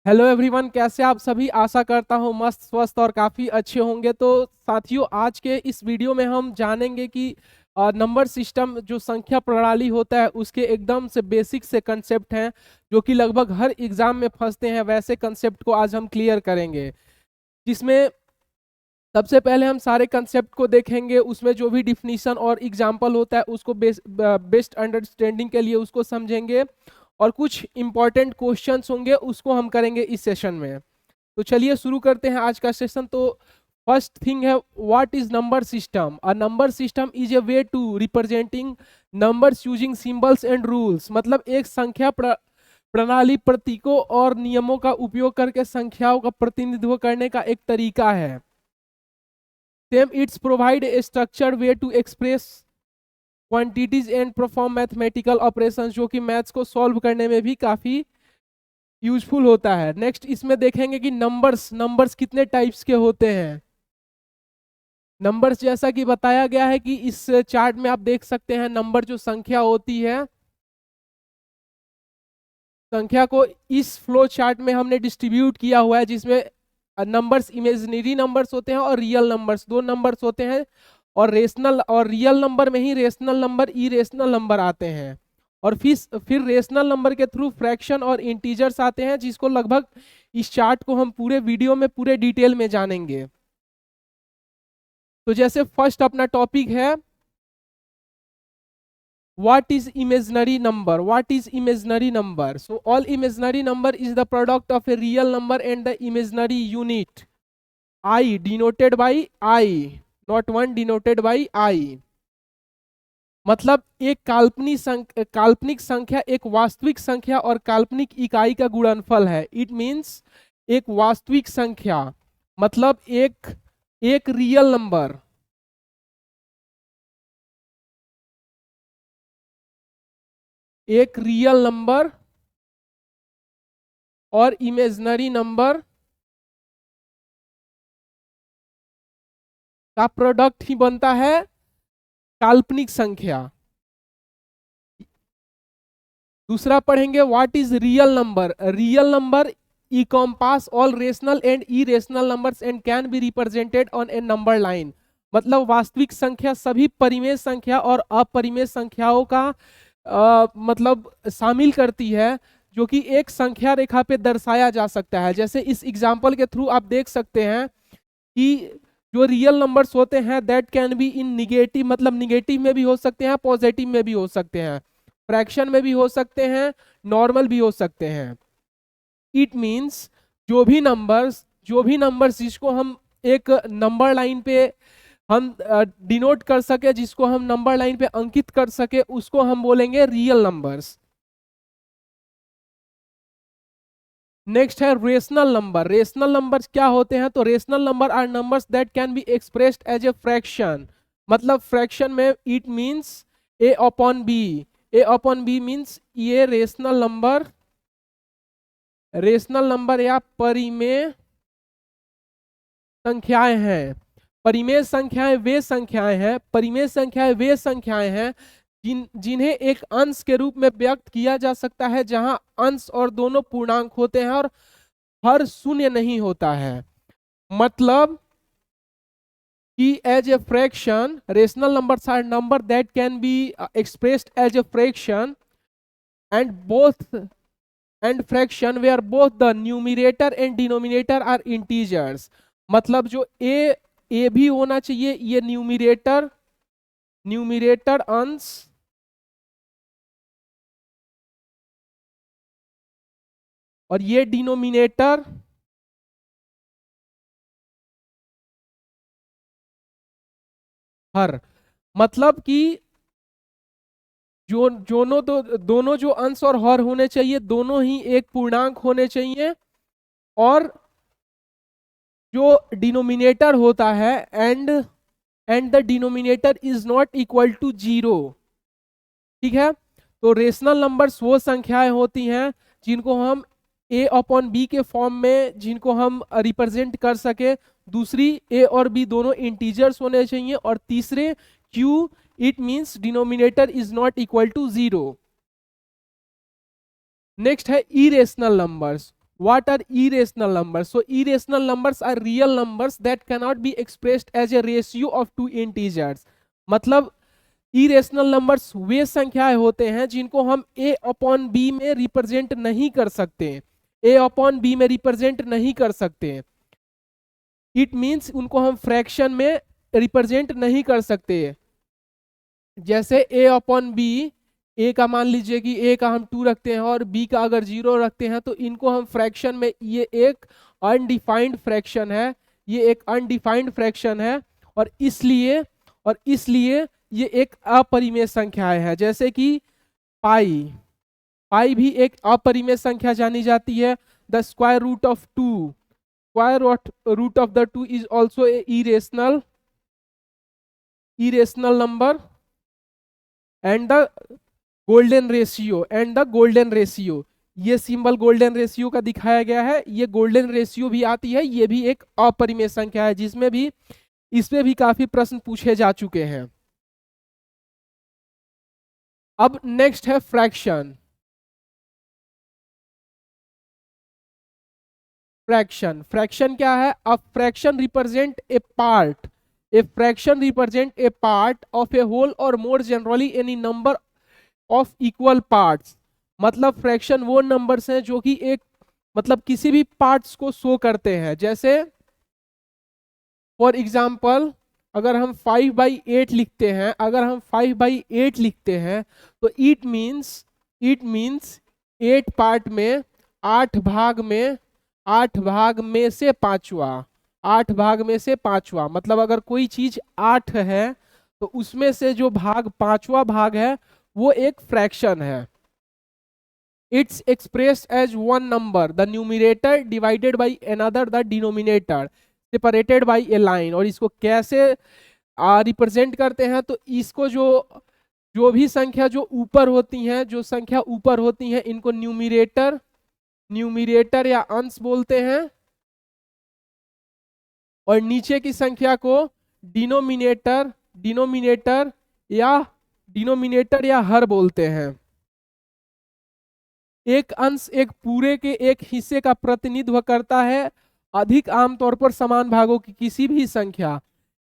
Hello everyone, कैसे आप सभी। आशा करता हूँ मस्त स्वस्थ और काफ़ी अच्छे होंगे। तो साथियों, आज के इस वीडियो में हम जानेंगे कि नंबर सिस्टम जो संख्या प्रणाली होता है उसके एकदम से बेसिक से कंसेप्ट हैं जो कि लगभग हर एग्जाम में फंसते हैं। वैसे कंसेप्ट को आज हम क्लियर करेंगे, जिसमें सबसे पहले हम सारे कंसेप्ट को देखेंगे, उसमें जो भी डिफिनीशन और एग्जाम्पल होता है उसको बेस्ट अंडरस्टैंडिंग के लिए उसको समझेंगे, और कुछ इंपॉर्टेंट क्वेश्चंस होंगे उसको हम करेंगे इस सेशन में। तो चलिए शुरू करते हैं आज का सेशन। तो फर्स्ट थिंग है, what is number system. A number system is a way to representing numbers using symbols and rules. मतलब एक संख्या प्रणाली प्रतीकों और नियमों का उपयोग करके संख्याओं का प्रतिनिधित्व करने का एक तरीका है। Same it's provide a structured way to express quantities and perform mathematical operations, जो कि मैथ्स को सॉल्व करने में भी काफी यूजफुल होता है। नेक्स्ट इसमें देखेंगे कि नंबर्स नंबर्स कितने टाइप्स के होते हैं। नंबर्स जैसा कि बताया गया है कि इस चार्ट में आप देख सकते हैं, नंबर जो संख्या होती है, संख्या को इस फ्लो चार्ट में हमने डिस्ट्रीब्यूट किया हुआ है, जिसमें नंबर्स इमेजिनरी नंबर्स होते हैं और रियल नंबर्स, दो नंबर्स होते हैं। और रेशनल और रियल नंबर में ही रेशनल नंबर, इरेशनल नंबर आते हैं। और फिर रेशनल नंबर के थ्रू फ्रैक्शन और इंटीजर्स आते हैं, जिसको लगभग इस चार्ट को हम पूरे वीडियो में पूरे डिटेल में जानेंगे। तो जैसे फर्स्ट अपना टॉपिक है, what is imaginary number. What is imaginary number? So all imaginary number is the product of a real number and the imaginary unit I, denoted by I, not one, denoted by I. मतलब एक काल्पनिक संख्या एक वास्तविक संख्या और काल्पनिक इकाई का गुणनफल है। इट मीन्स एक वास्तविक संख्या मतलब एक एक रियल नंबर, एक रियल नंबर और इमेजिनरी नंबर का प्रोडक्ट ही बनता है काल्पनिक संख्या। दूसरा पढ़ेंगे, what is real number. Real number encompass all rational and irrational numbers and can be represented on A number line. मतलब वास्तविक संख्या सभी परिमेय संख्या और अपरिमेय संख्याओं का मतलब शामिल करती है, जो कि एक संख्या रेखा पे दर्शाया जा सकता है। जैसे इस एग्जाम्पल के थ्रू आप देख सकते हैं कि जो रियल नंबर्स होते हैं that can be in negative, मतलब निगेटिव में भी हो सकते हैं, पॉजिटिव में भी हो सकते हैं, फ्रैक्शन में भी हो सकते हैं, नॉर्मल भी हो सकते हैं। इट मींस जो भी नंबर्स जिसको हम एक नंबर लाइन पे हम डिनोट कर सके, जिसको हम नंबर लाइन पे अंकित कर सके, उसको हम बोलेंगे रियल नंबर्स। नेक्स्ट है रेशनल नंबर। रेशनल नंबर्स क्या होते हैं? तो rational number are numbers that can be expressed as a fraction. मतलब फ्रैक्शन में it means a upon b. A upon b means ये रेशनल नंबर या परिमेय संख्याएं हैं। परिमेय संख्याएं वे संख्याएं हैं जिन्हें एक अंश के रूप में व्यक्त किया जा सकता है, जहां अंश और दोनों पूर्णांक होते हैं और हर शून्य नहीं होता है। मतलब कि as a fraction rational numbers are number that can be expressed as a fraction and fraction where both the numerator and denominator are integers. मतलब जो ए भी होना चाहिए, ये न्यूमिरेटर अंश और ये डिनोमिनेटर हर। मतलब कि दोनों जो अंश और हर होने चाहिए, दोनों ही एक पूर्णांक होने चाहिए, और जो डिनोमिनेटर होता है and the denominator is not equal to 0। ठीक है। तो रेशनल नंबर्स वो संख्याएं होती हैं जिनको हम ए अपॉन बी के फॉर्म में जिनको हम रिप्रेजेंट कर सके। दूसरी, ए और बी दोनों इंटीजर्स होने चाहिए, और तीसरे q, it means denominator is not equal to 0। Next है irrational numbers. What are irrational numbers? So irrational numbers are real numbers that cannot be expressed as a ratio of two integers. मतलब irrational numbers वे संख्याएं होते हैं जिनको हम a upon b में represent नहीं कर सकते, a अपॉन b में रिप्रेजेंट नहीं कर सकते. इट मीन्स उनको हम फ्रैक्शन में रिप्रेजेंट नहीं कर सकते. जैसे a अपॉन बी, a का मान लीजिए कि a का हम 2 रखते हैं और b का अगर 0 रखते हैं, तो इनको हम फ्रैक्शन में, ये एक अनडिफाइंड फ्रैक्शन है, ये एक अनडिफाइंड फ्रैक्शन है, और इसलिए ये एक अपरिमेय संख्याएं है. जैसे कि पाई, पाई भी एक अपरिमेय संख्या जानी जाती है. The square root of 2, square root of the 2 is also a irrational number. And the golden ratio, ये सिंबल गोल्डन रेशियो का दिखाया गया है. ये गोल्डन रेशियो भी आती है, ये भी एक अपरिमेय संख्या है, जिसमें भी इसमें भी काफी प्रश्न पूछे जा चुके हैं. अब नेक्स्ट है फ्रैक्शन. फ्रैक्शन क्या है? A fraction represent a part, a fraction represent a part of a whole or more generally any number of equal parts. मतलब फ्रैक्शन वो नंबर्स हैं जो कि एक मतलब किसी भी पार्ट्स को शो करते हैं. जैसे फॉर एग्जांपल अगर हम 5/8 लिखते हैं, तो इट मीन्स 8 पार्ट में 8 भाग में से पांचवा, मतलब अगर कोई चीज 8 है तो उसमें से जो पांचवा भाग है वो एक फ्रैक्शन है. It's expressed as one number, the numerator divided by another, the denominator separated by a line. और इसको कैसे रिप्रेजेंट करते हैं? तो इसको जो भी संख्या जो ऊपर होती हैं, इनको न्यूमरेटर या अंश बोलते हैं, और नीचे की संख्या को डिनोमिनेटर या हर बोलते हैं. एक अंश एक पूरे के एक हिस्से का प्रतिनिधित्व करता है, अधिक आमतौर पर समान भागों की किसी भी संख्या.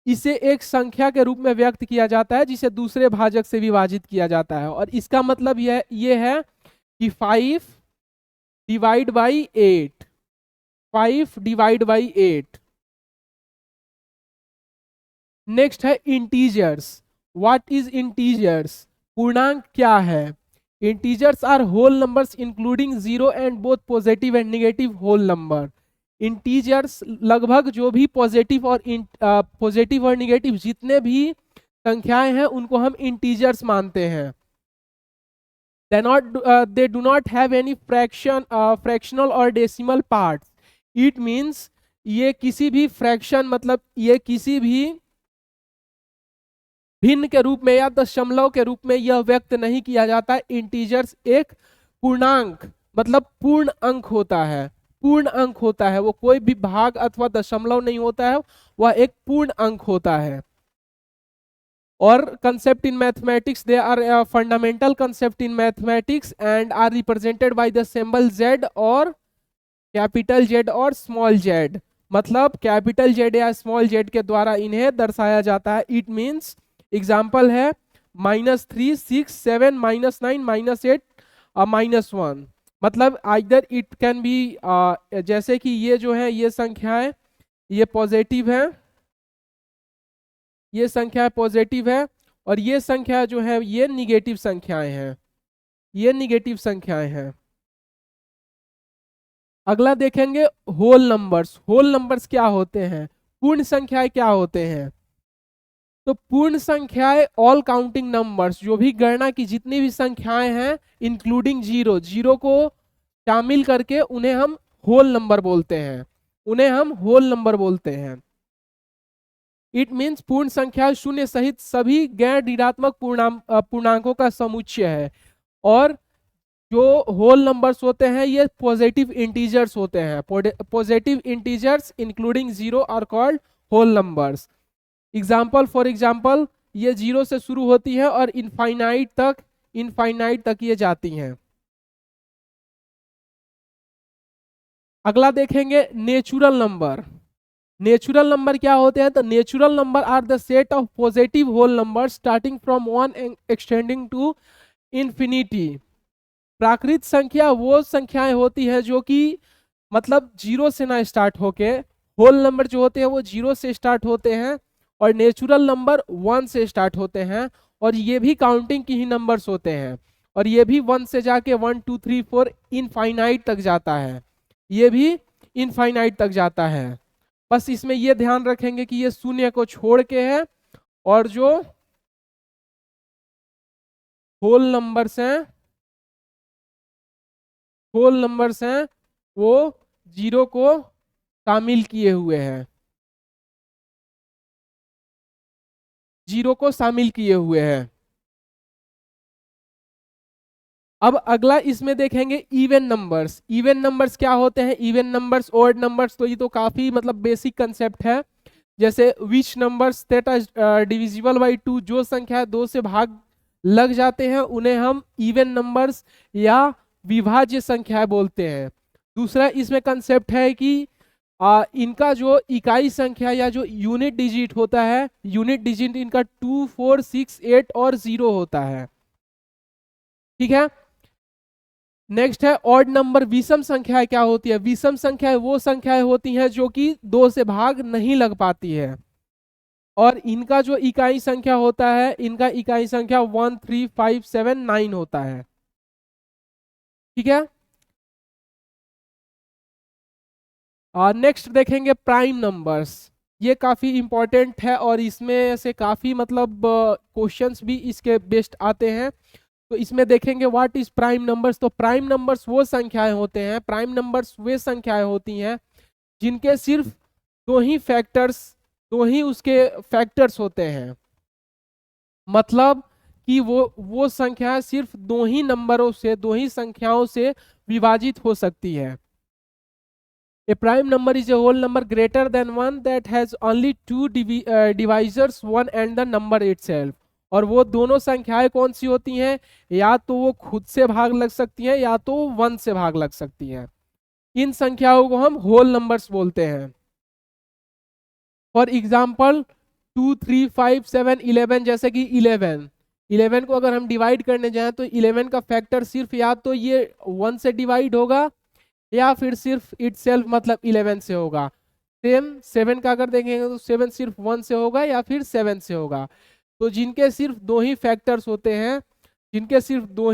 इसे एक संख्या के रूप में व्यक्त किया जाता है जिसे दूसरे भाजक से विभाजित किया जाता है. और इसका मतलब ये है कि 5 डिवाइड बाई 8. नेक्स्ट है इंटीजर्स. What is integers? पूर्णांक क्या है? Integers are whole numbers including 0 and both positive and negative whole number. Integers लगभग जो भी पॉजिटिव और नेगेटिव जितने भी संख्याएं हैं उनको हम इंटीजर्स मानते हैं. they do not have any fractional or decimal parts. It means ये किसी भी फ्रैक्शन, मतलब ये किसी भी भिन्न के रूप में या दशमलव के रूप में यह व्यक्त नहीं किया जाता. इंटीजर्स एक पूर्णांक मतलब पूर्ण अंक होता है, वो कोई भी भाग अथवा दशमलव नहीं होता है, वह एक पूर्ण अंक होता है. और concept in mathematics, they are fundamental concept in mathematics and are represented by the symbol Z और कैपिटल Z और स्मॉल z. मतलब कैपिटल Z या स्मॉल z के द्वारा इन्हें दर्शाया जाता है. इट मीन्स एग्जाम्पल है -3, 6, 7, -9, -8 और -1. मतलब आइदर इट कैन बी, जैसे कि ये जो है ये संख्याएं ये पॉजिटिव है, ये संख्या पॉजिटिव है, और ये संख्या जो है ये निगेटिव संख्याएं हैं, अगला देखेंगे होल नंबर्स क्या होते हैं? पूर्ण संख्याएं क्या होते हैं? तो पूर्ण संख्याएं ऑल काउंटिंग नंबर्स, जो भी गणना की जितनी भी संख्याएं हैं इंक्लूडिंग जीरो को शामिल करके उन्हें हम होल नंबर बोलते हैं. इट मीन्स पूर्ण संख्या शून्य सहित सभी गैर ऋणात्मक पूर्णांकों का समुच्चय है. और जो होल नंबर्स होते हैं ये पॉजिटिव इंटीजर्स होते हैं. Positive integers including 0 are called whole numbers. For example ये 0 से शुरू होती है और इनफाइनाइट तक ये जाती हैं. अगला देखेंगे नेचुरल नंबर। नेचुरल नंबर क्या होते हैं? तो natural number are the set of positive whole number starting from one extending to infinity. प्राकृत संख्या वो संख्याएं होती है जो कि मतलब जीरो से ना स्टार्ट होके, होल नंबर जो होते हैं वो जीरो से स्टार्ट होते हैं, और नेचुरल नंबर वन से स्टार्ट होते हैं, और ये भी काउंटिंग की ही नंबर्स होते हैं, और ये भी वन से जाके 1 2 3 4 इनफाइनाइट तक जाता है, ये भी इनफाइनाइट तक जाता है। बस इसमें ये ध्यान रखेंगे कि ये शून्य को छोड़ के है, और जो होल नंबर्स हैं, होल नंबर्स हैं वो जीरो को शामिल किए हुए हैं, जीरो को शामिल किए हुए हैं। अब अगला इसमें देखेंगे इवन नंबर्स। इवन नंबर्स क्या होते हैं? इवन नंबर्स, ऑड नंबर्स, तो ये तो काफी मतलब बेसिक कंसेप्ट है। जैसे which numbers that are divisible by two, जो संख्या दो से भाग लग जाते हैं उन्हें हम इवन नंबर्स या विभाज्य संख्या बोलते हैं। दूसरा इसमें कंसेप्ट है कि इनका जो इकाई संख्या या जो यूनिट डिजिट होता है, यूनिट डिजिट इनका 2 4 6 8 और 0 होता है। ठीक है। नेक्स्ट है ऑड नंबर। विषम संख्याएं क्या होती है? विषम संख्याएं वो संख्याएं होती हैं जो कि दो से भाग नहीं लग पाती है, और इनका जो इकाई संख्या होता है, इनका इकाई संख्या 1 3 5 7 9 होता है। ठीक है। नेक्स्ट देखेंगे प्राइम नंबर्स। ये काफी इंपॉर्टेंट है और इसमें से काफी मतलब क्वेश्चंस भी इसके बेस्ड आते हैं। तो इसमें देखेंगे व्हाट इज प्राइम नंबर्स। तो प्राइम नंबर्स वो संख्याएं होते हैं, प्राइम नंबर्स वे संख्याएं होती हैं जिनके सिर्फ दो ही फैक्टर्स, दो ही उसके फैक्टर्स होते हैं। मतलब कि वो संख्या सिर्फ दो ही नंबरों से, दो ही संख्याओं से विभाजित हो सकती है। A prime number is a whole number greater than one that has only two divisors, one and the number itself. और वो दोनों संख्याएं कौन सी होती हैं? या तो वो खुद से भाग लग सकती हैं या तो वन से भाग लग सकती हैं। इन संख्याओं को हम होल नंबर्स बोलते हैं। फॉर एग्जाम्पल 2 3 5 7 11, जैसे कि 11 को अगर हम डिवाइड करने जाएं तो 11 का फैक्टर सिर्फ या तो ये 1 से डिवाइड होगा या फिर सिर्फ इटसेल्फ मतलब 11 से होगा। सेम 7 का अगर देखेंगे तो 7 सिर्फ 1 से होगा या फिर 7 से होगा। तो जिनके सिर्फ दो ही फैक्टर्स होते हैं, जिनके सिर्फ दो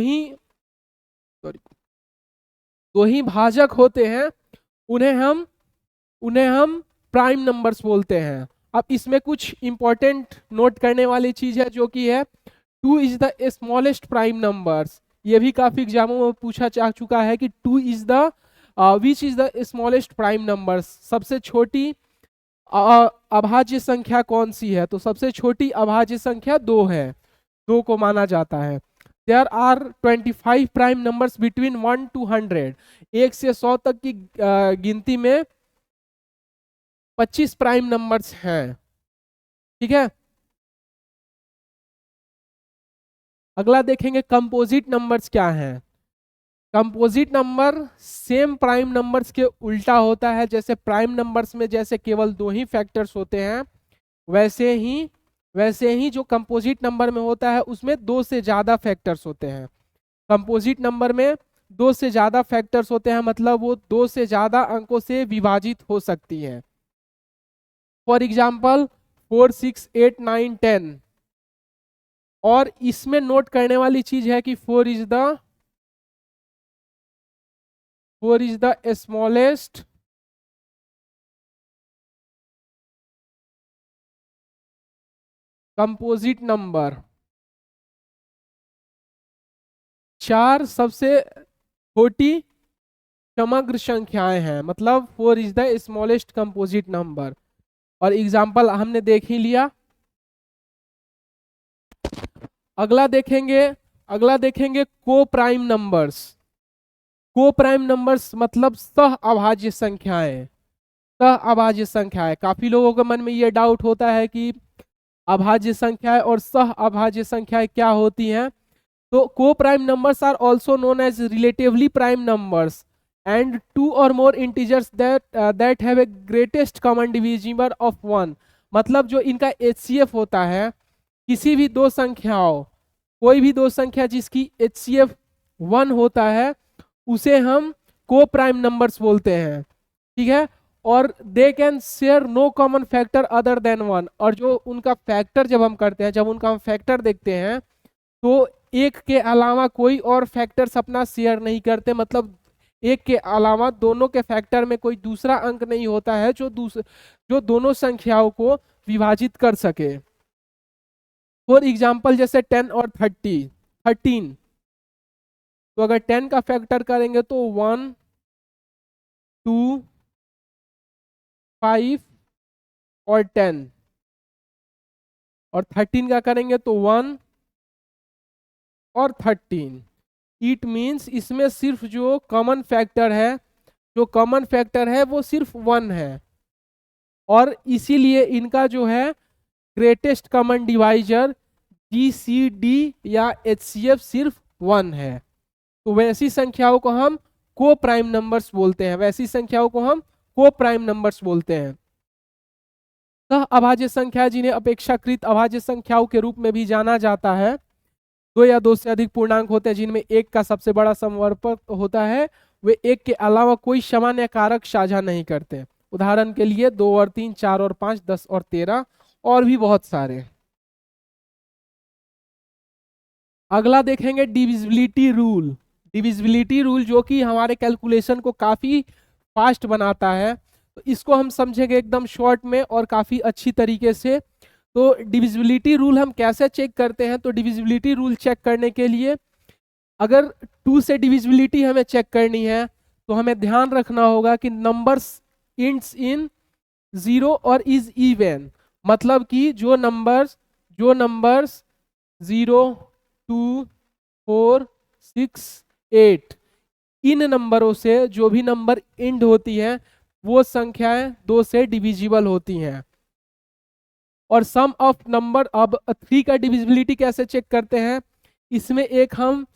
ही भाजक होते हैं, उन्हें हम प्राइम नंबर्स बोलते हैं। अब इसमें कुछ इंपॉर्टेंट नोट करने वाली चीज है जो कि है 2 is the smallest prime numbers. ये भी काफी एग्जामों में पूछा जा चुका है कि 2 is the which is the smallest prime numbers. सबसे छोटी अभाज्य संख्या कौन सी है? तो सबसे छोटी अभाज्य संख्या 2 है, 2 को माना जाता है। There are 25 prime numbers between 1 to 100। 1 से 100 तक की गिनती में 25 प्राइम नंबर्स हैं। ठीक है। अगला देखेंगे कंपोजिट नंबर्स क्या हैं। Composite number same prime numbers के उल्टा होता है। जैसे प्राइम नंबर्स में जैसे केवल दो ही फैक्टर्स होते हैं, वैसे ही जो कंपोजिट नंबर में होता है उसमें दो से ज्यादा फैक्टर्स होते हैं। कंपोजिट नंबर में दो से ज्यादा फैक्टर्स होते हैं, मतलब वो दो से ज्यादा अंकों से विभाजित हो सकती है। For example 4 6 8 9 10। और इसमें नोट करने वाली चीज है कि 4 is the smallest composite number. 4 सबसे छोटी समग्र संख्याएं हैं, मतलब 4 is the smallest composite number. और एग्जाम्पल हमने देख ही लिया। अगला देखेंगे को प्राइम नंबर्स। को प्राइम नंबर्स मतलब सह अभाज्य संख्याएं। सह अभाज्य संख्याएं, काफी लोगों के मन में ये डाउट होता है कि अभाज्य संख्याएं और सह अभाज्य संख्याएं क्या होती हैं। तो को prime numbers are also known as relatively prime numbers. And two और more integers that have a greatest common divisible of one. मतलब जो इनका HCF होता है, किसी भी दो संख्याओं, कोई भी दो संख्या जिसकी HCF 1 होता है उसे हम को प्राइम नंबर्स बोलते हैं, ठीक है। और they can share no common factor other than one. और जो उनका फैक्टर जब हम करते हैं, जब उनका हम फैक्टर देखते हैं तो एक के अलावा कोई और फैक्टर्स अपना शेयर नहीं करते। मतलब एक के अलावा दोनों के फैक्टर में कोई दूसरा अंक नहीं होता है जो दोनों संख्याओं को विभाजित कर सके। फॉर एग्जाम्पल जैसे 10 और 13, तो अगर 10 का फैक्टर करेंगे तो 1, 2, 5 और 10, और 13 का करेंगे तो 1 और 13। इट मीन्स इसमें सिर्फ जो कॉमन फैक्टर है, वो सिर्फ 1 है, और इसीलिए इनका जो है ग्रेटेस्ट कॉमन डिवाइजर GCD या HCF सिर्फ 1 है। तो वैसी संख्याओं को हम को प्राइम नंबर्स बोलते हैं, सह अभाज्य संख्या जिन्हें अपेक्षाकृत अभाज्य संख्याओं के रूप में भी जाना जाता है। दो या दो से अधिक पूर्णांक होते हैं जिनमें एक का सबसे बड़ा समवर्पक होता है, वे एक के अलावा कोई सामान्य कारक साझा नहीं करते। उदाहरण के लिए 2 और 3, 4 और 5, 10 और 13, और भी बहुत सारे। अगला देखेंगे डिविजिबिलिटी रूल जो कि हमारे कैलकुलेशन को काफी फास्ट बनाता है। तो इसको हम समझेंगे एकदम शॉर्ट में और काफी अच्छी तरीके से। तो डिविजिबिलिटी रूल हम कैसे चेक करते हैं? तो डिविजिबिलिटी रूल चेक करने के लिए अगर 2 से डिविजिबिलिटी हमें चेक करनी है तो हमें ध्यान रखना होगा कि नंबर्स इंड्स इन 0 और इज इवन। मतलब कि जो नंबर्स 0, 2, 4, 6, 8, इन नंबरों से जो भी नंबर इंड होती है वो संख्याएं 2 से डिविजिबल होती हैं। और सम ऑफ नंबर, अब 3 का डिविजिबिलिटी कैसे चेक करते हैं? इसमें एक हम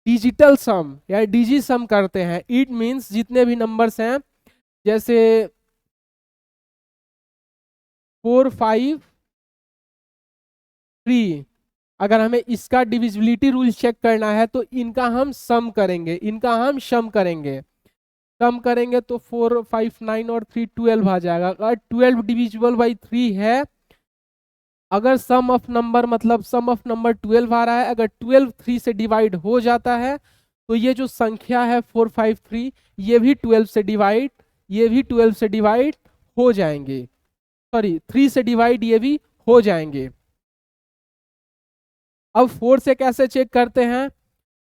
डिजिटल सम या डिजी सम करते हैं। इट मींस जितने भी नंबर्स हैं जैसे 4, 5, 3, अगर हमें इसका डिविजिबिलिटी रूल चेक करना है तो इनका हम सम करेंगे, सम करेंगे तो 4, 5, 9 और 3 12 आ जाएगा। अगर 12 डिविजिबल बाई 3 है, अगर सम ऑफ नंबर 12 आ रहा है, अगर 12 3 से डिवाइड हो जाता है तो ये जो संख्या है 4, 5, 3 ये भी 12 से डिवाइड हो जाएंगे। सॉरी, 3 से डिवाइड ये भी हो जाएंगे। अब 4 से कैसे चेक करते हैं?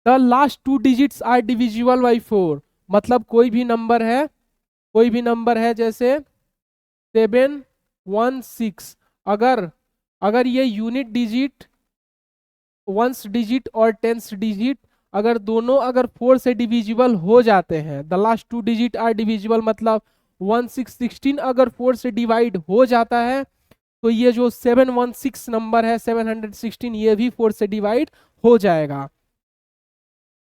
The last 2 digits are divisible by 4। मतलब कोई भी नंबर है जैसे 7, 1, 6, अगर ये यूनिट डिजिट, वंस डिजिट और टेंस डिजिट अगर दोनों 4 से डिविजिबल हो जाते हैं, the last 2 digit are divisible, मतलब 1, 6, 16 अगर 4 से डिवाइड हो जाता है तो ये जो 716 नंबर है 716 ये भी 4 से डिवाइड हो जाएगा।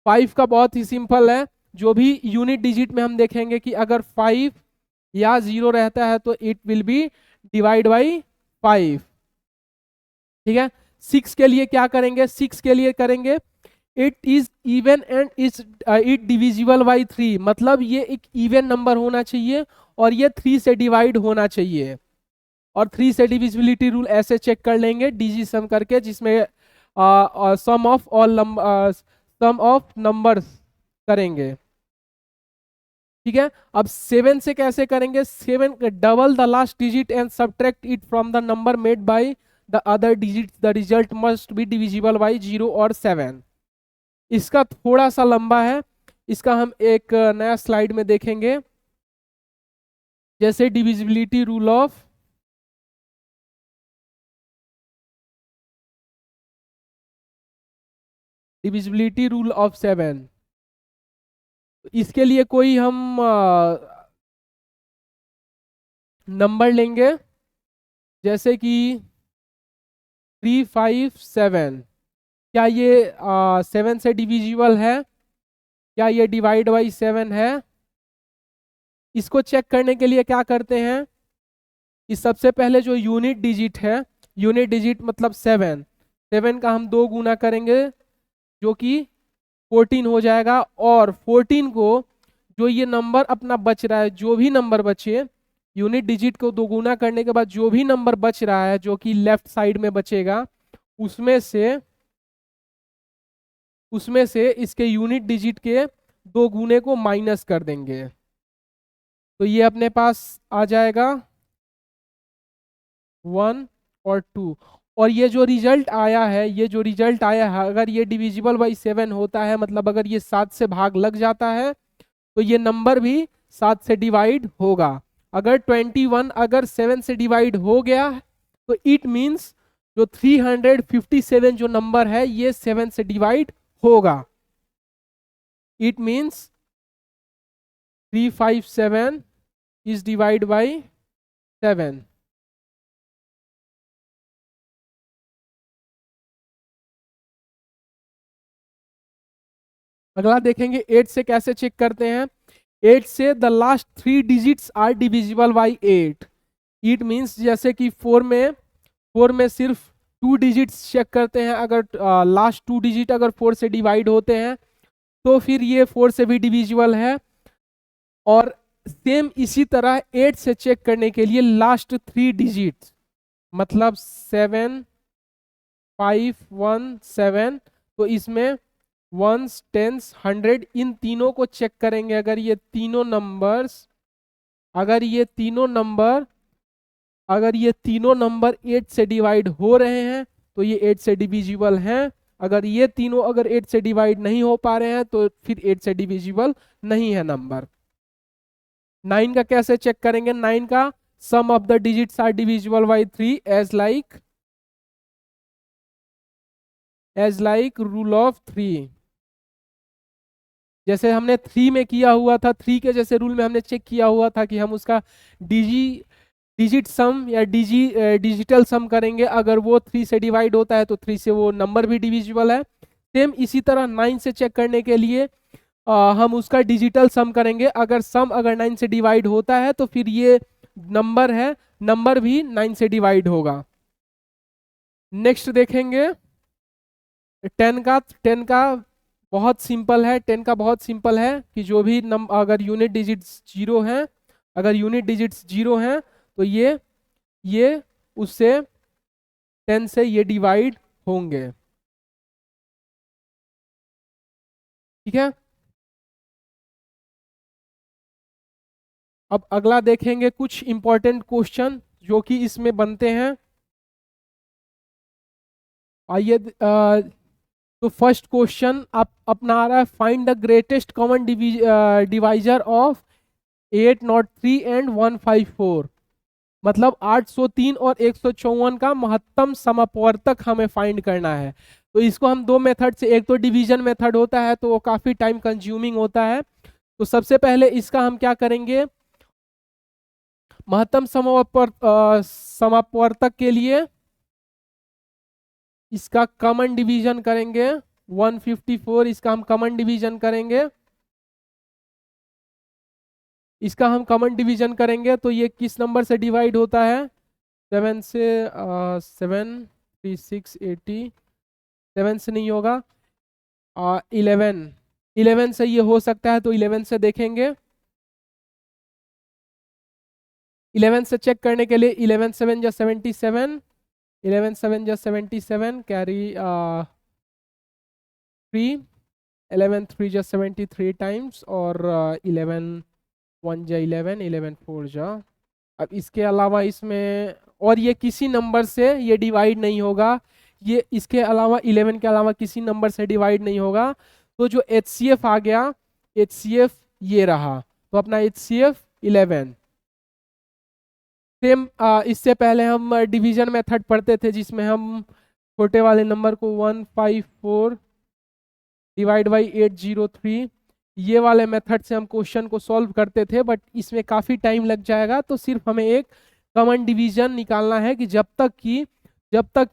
5 का बहुत ही सिंपल है, जो भी यूनिट डिजिट में हम देखेंगे कि अगर 5 या 0 रहता है तो it will be divide by 5, ठीक है। 6 के लिए क्या करेंगे? 6 के लिए करेंगे it is even and it divisible by 3। मतलब ये एक इवन नंबर होना चाहिए और ये 3 से डिवाइड होना चाहिए। और 3 से डिविजिबिलिटी रूल ऐसे चेक कर लेंगे डिजी सम करके, जिसमें सम ऑफ नंबर्स करेंगे, ठीक है। अब 7 से कैसे करेंगे? 7 double the last digit and subtract it from the number made by the other digit, the result must be divisible by 0 और 7। इसका थोड़ा सा लंबा है, इसका हम एक नया स्लाइड में देखेंगे। जैसे divisibility rule of divisibility rule of 7, इसके लिए कोई हम नंबर लेंगे जैसे कि 3, 5, 7। क्या ये 7 से डिविजिबल है? क्या ये डिवाइड बाई 7 है? इसको चेक करने के लिए क्या करते हैं, कि सबसे पहले जो यूनिट डिजिट है, यूनिट डिजिट मतलब 7, 7 का हम 2 गुना करेंगे जो कि 14 हो जाएगा। और 14 को जो ये नंबर अपना बच रहा है, जो भी नंबर बचे, यूनिट डिजिट को 2 गुना करने के बाद जो भी नंबर बच रहा है जो कि लेफ्ट साइड में बचेगा, उसमें से इसके यूनिट डिजिट के 2 गुने को माइनस कर देंगे। तो ये अपने पास आ जाएगा 1 और 2। और ये जो रिजल्ट आया है, अगर ये डिविजिबल बाई 7 होता है, मतलब अगर ये 7 से भाग लग जाता है, तो ये नंबर भी 7 से डिवाइड होगा। अगर 21 अगर 7 से डिवाइड हो गया तो इट मीन्स जो 357 जो नंबर है ये 7 से डिवाइड होगा। It means 357 is divide by 7। अगला देखेंगे 8 से कैसे चेक करते हैं। 8 से the last 3 digits are divisible by 8। It means जैसे कि 4 में सिर्फ 2 डिजिट्स चेक करते हैं, अगर लास्ट 2 डिजिट अगर 4 से डिवाइड होते हैं तो फिर ये 4 से भी डिविजिबल है। और सेम इसी तरह 8 से चेक करने के लिए लास्ट 3 डिजिट्स मतलब 7, 5, 1, 7, तो इसमें 1s, 10s, 100 इन तीनों को चेक करेंगे। अगर ये तीनों नंबर 8 से डिवाइड हो रहे हैं तो ये 8 से डिविजिबल हैं। अगर ये तीनों अगर 8 से डिवाइड नहीं हो पा रहे हैं तो फिर 8 से डिविजिबल नहीं है नंबर। 9 का कैसे चेक करेंगे? 9 का sum of the digits are divisible by 3 as like rule of 3। जैसे हमने 3 में किया हुआ था, 3 के जैसे रूल में हमने चेक किया हुआ था कि हम उसका डिजिट सम या डिजिटल सम करेंगे। अगर वो 3 से डिवाइड होता है तो 3 से वो नंबर भी डिविजिबल है। सेम इसी तरह 9 से चेक करने के लिए हम उसका डिजिटल सम करेंगे। अगर 9 से डिवाइड होता है तो फिर ये नंबर भी 9 से डिवाइड होगा। नेक्स्ट देखेंगे 10 का बहुत सिंपल है। 10 का बहुत सिंपल है कि जो भी अगर यूनिट डिजिट्स 0 हैं तो ये उससे 10 से ये डिवाइड होंगे। ठीक है, अब अगला देखेंगे कुछ इंपॉर्टेंट क्वेश्चन जो कि इसमें बनते हैं। आइए तो फर्स्ट क्वेश्चन आप अपना आ रहा है, find the greatest common divisor of 803 and 154। मतलब 803 और 154 का महत्तम समापवर्तक हमें फाइंड करना है। तो इसको हम 2 मेथड से, एक तो डिवीजन मेथड होता है तो वो काफी टाइम कंज्यूमिंग होता है। तो सबसे पहले इसका हम क्या करेंगे, महत्तम समापवर्तक के लिए इसका कॉमन डिवीजन करेंगे। 154 इसका हम कॉमन डिवीजन करेंगे। तो ये किस नंबर से डिवाइड होता है? 7 से 7 3 6 80, 7 से नहीं होगा। 11 से ये हो सकता है, तो 11 से देखेंगे। 11 से चेक करने के लिए 11 7 या 77, 11 7 या 77 कैरी 3, 11 3 जा 73 टाइम्स और 11 1 जा 11, 11 4 जा। अब इसके अलावा इसमें और ये किसी नंबर से ये डिवाइड नहीं होगा, ये इसके अलावा 11 के अलावा किसी नंबर से डिवाइड नहीं होगा। तो जो HCF आ गया, HCF ये रहा, तो अपना HCF 11। सेम इससे पहले हम डिवीजन मेथड पढ़ते थे जिसमें हम छोटे वाले नंबर को 154 डिवाइड बाई 803 ये वाले मेथड से हम क्वेश्चन को सॉल्व करते थे, बट इसमें काफ़ी टाइम लग जाएगा। तो सिर्फ हमें एक कॉमन डिवीजन निकालना है कि जब तक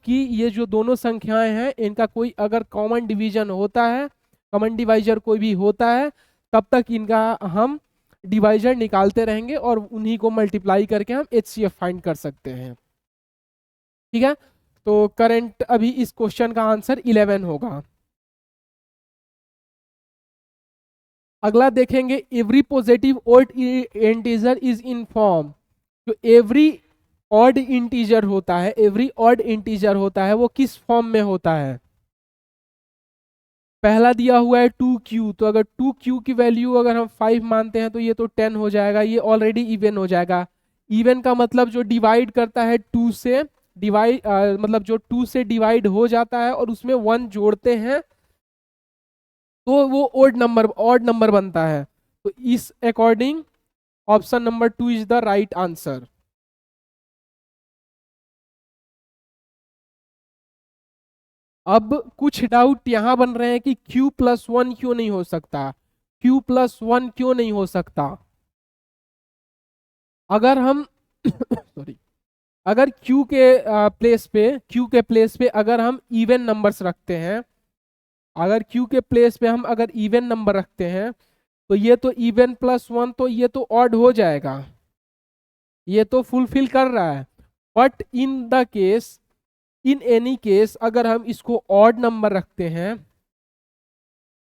कि ये जो दोनों संख्याएं हैं इनका कोई अगर कॉमन डिवीजन होता है कॉमन डिवाइजर कोई भी होता है तब तक इनका हम डिवाइजर निकालते रहेंगे और उन्हीं को मल्टीप्लाई करके हम HCF फाइंड कर सकते हैं। ठीक है, तो करंट अभी इस क्वेश्चन का आंसर 11 होगा। अगला देखेंगे, every positive odd integer is in form. जो एवरी ऑड इंटीजर होता है, एवरी ऑड इंटीजर होता है वो किस फॉर्म में होता है? पहला दिया हुआ है 2q, तो अगर 2q की वैल्यू अगर हम 5 मानते हैं तो ये तो 10 हो जाएगा, ये ऑलरेडी इवन हो जाएगा। इवन का मतलब जो डिवाइड करता है 2 से, डिवाइड मतलब जो 2 से डिवाइड हो जाता है और उसमें 1 जोड़ते हैं तो वो ऑड नंबर बनता है। तो इस according option number 2 is the right answer. अब कुछ डाउट यहां बन रहे हैं कि q+1 क्यों नहीं हो सकता, q+1 क्यों नहीं हो सकता? अगर हम सॉरी, अगर q के प्लेस पे अगर हम इवन नंबर्स रखते हैं, अगर q के प्लेस पे हम अगर इवन नंबर रखते हैं तो ये तो इवन +1, तो ये तो ऑड हो जाएगा, ये तो फुलफिल कर रहा है। बट इन एनी केस अगर हम इसको ऑड नंबर रखते हैं,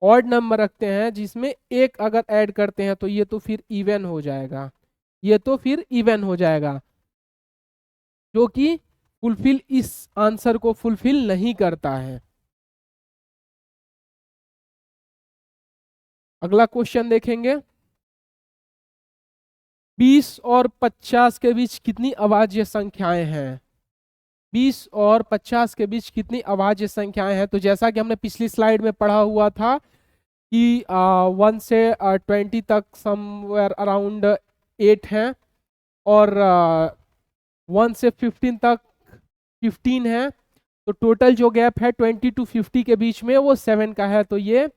ऑड नंबर रखते हैं जिसमें एक अगर ऐड करते हैं तो ये तो फिर इवन हो जाएगा, ये तो फिर इवन हो जाएगा, जो कि फुलफिल इस आंसर को फुलफिल नहीं करता है। अगला क्वेश्चन देखेंगे, 20 और 50 के बीच कितनी अभाज्य संख्याएं हैं? 20 और 50 के बीच कितनी अभाज्य संख्याएं हैं? तो जैसा कि हमने पिछली स्लाइड में पढ़ा हुआ था कि 1 से 20 तक समवेयर अराउंड 8 हैं, और 1 से 15 तक 15 है, तो टोटल जो गैप है 20 to 50 के बीच में वो 7 का है। तो ये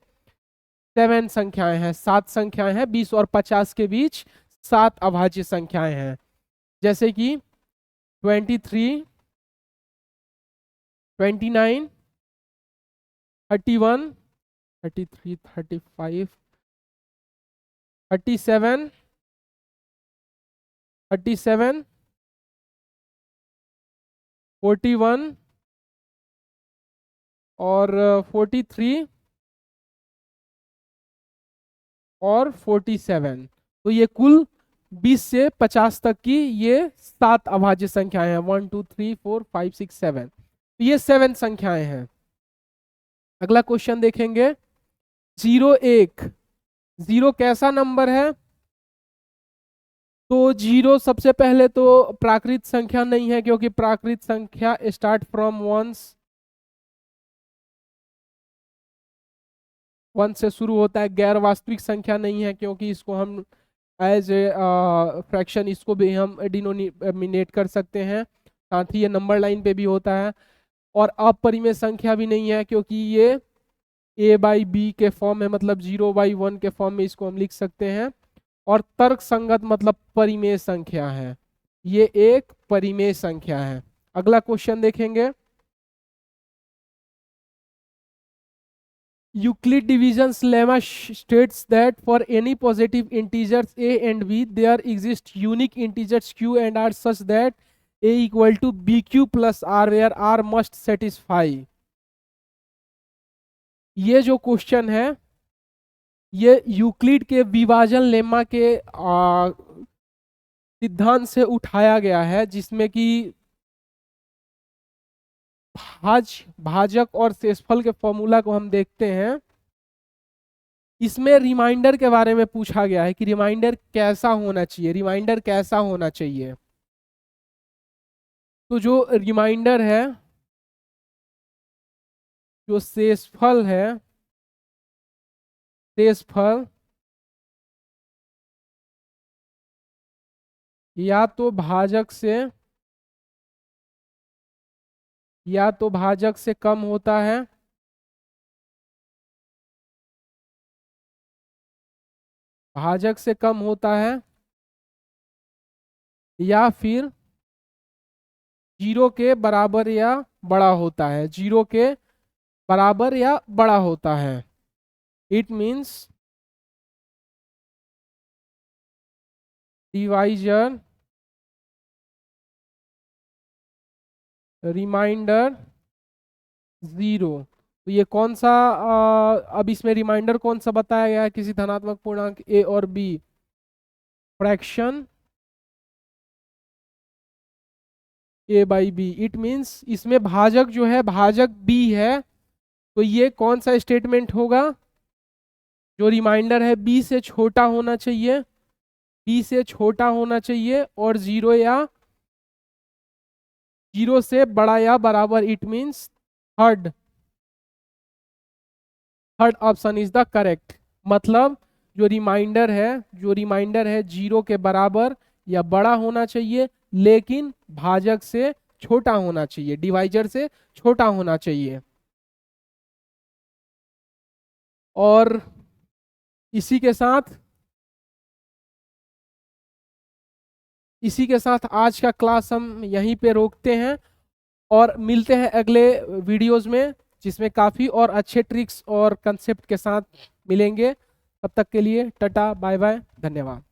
7 संख्याएं हैं, 7 संख्याएं हैं, 20 और 50 के बीच 7 अभाज्य संख्याएं हैं, जैसे कि 23, 29, 31, 33, 35, 37, 37, 41 और 43 और 47। तो ये कुल 20 से 50 तक की ये 7 अभाज्य संख्याएं हैं, 1 2 3 4 5 6 7, तो ये 7 संख्याएं हैं। अगला क्वेश्चन देखेंगे, 0 1, 0 कैसा नंबर है? तो 0 सबसे पहले तो प्राकृत संख्या नहीं है, क्योंकि प्राकृत संख्या स्टार्ट फ्रॉम 1 से शुरू होता है। गैर वास्तविक संख्या नहीं है, क्योंकि इसको हम एज ए फ्रैक्शन इसको भी हम डिनोमिनेट कर सकते हैं, साथ ही ये नंबर लाइन पे भी होता है। और अपरिमेय संख्या भी नहीं है, क्योंकि ये a/b के फॉर्म में, मतलब 0/1 के फॉर्म में इसको हम लिख सकते हैं। और तर्क संगत मतलब परिमेय संख्या है, ये एक परिमेय संख्या है। अगला क्वेश्चन देखेंगे, Euclid division's lemma states that for any positive integers a and b, there exist unique integers q and r such that a equal to bq plus r, where r must satisfy। ये जो question है ये Euclid के विभाजन lemma के सिद्धांत से उठाया गया है, जिसमें कि भाजक और शेषफल के फॉर्मूला को हम देखते हैं। इसमें रिमाइंडर के बारे में पूछा गया है कि रिमाइंडर कैसा होना चाहिए, रिमाइंडर कैसा होना चाहिए। तो जो रिमाइंडर है, जो शेषफल है, शेषफल या तो भाजक से कम होता है, भाजक से कम होता है, या फिर 0 के बराबर या बड़ा होता है, 0 के बराबर या बड़ा होता है। It means divisor remainder 0। तो ये कौन सा अब इसमें रिमाइंडर कौन सा बताया गया है किसी धनात्मक पूर्णांक ए और b? Fraction a by b. It means इसमें भाजक जो है भाजक बी है, तो ये कौन सा स्टेटमेंट होगा? जो रिमाइंडर है बी से छोटा होना चाहिए, बी से छोटा होना चाहिए और 0 या 0 से बड़ा या बराबर। It means third option is the correct. मतलब जो रिमाइंडर है 0 के बराबर या बड़ा होना चाहिए, लेकिन भाजक से छोटा होना चाहिए, डिवाइजर से छोटा होना चाहिए। और इसी के साथ आज का क्लास हम यहीं पे रोकते हैं और मिलते हैं अगले वीडियोस में, जिसमें काफ़ी और अच्छे ट्रिक्स और कंसेप्ट के साथ मिलेंगे। तब तक के लिए टाटा बाय बाय, धन्यवाद।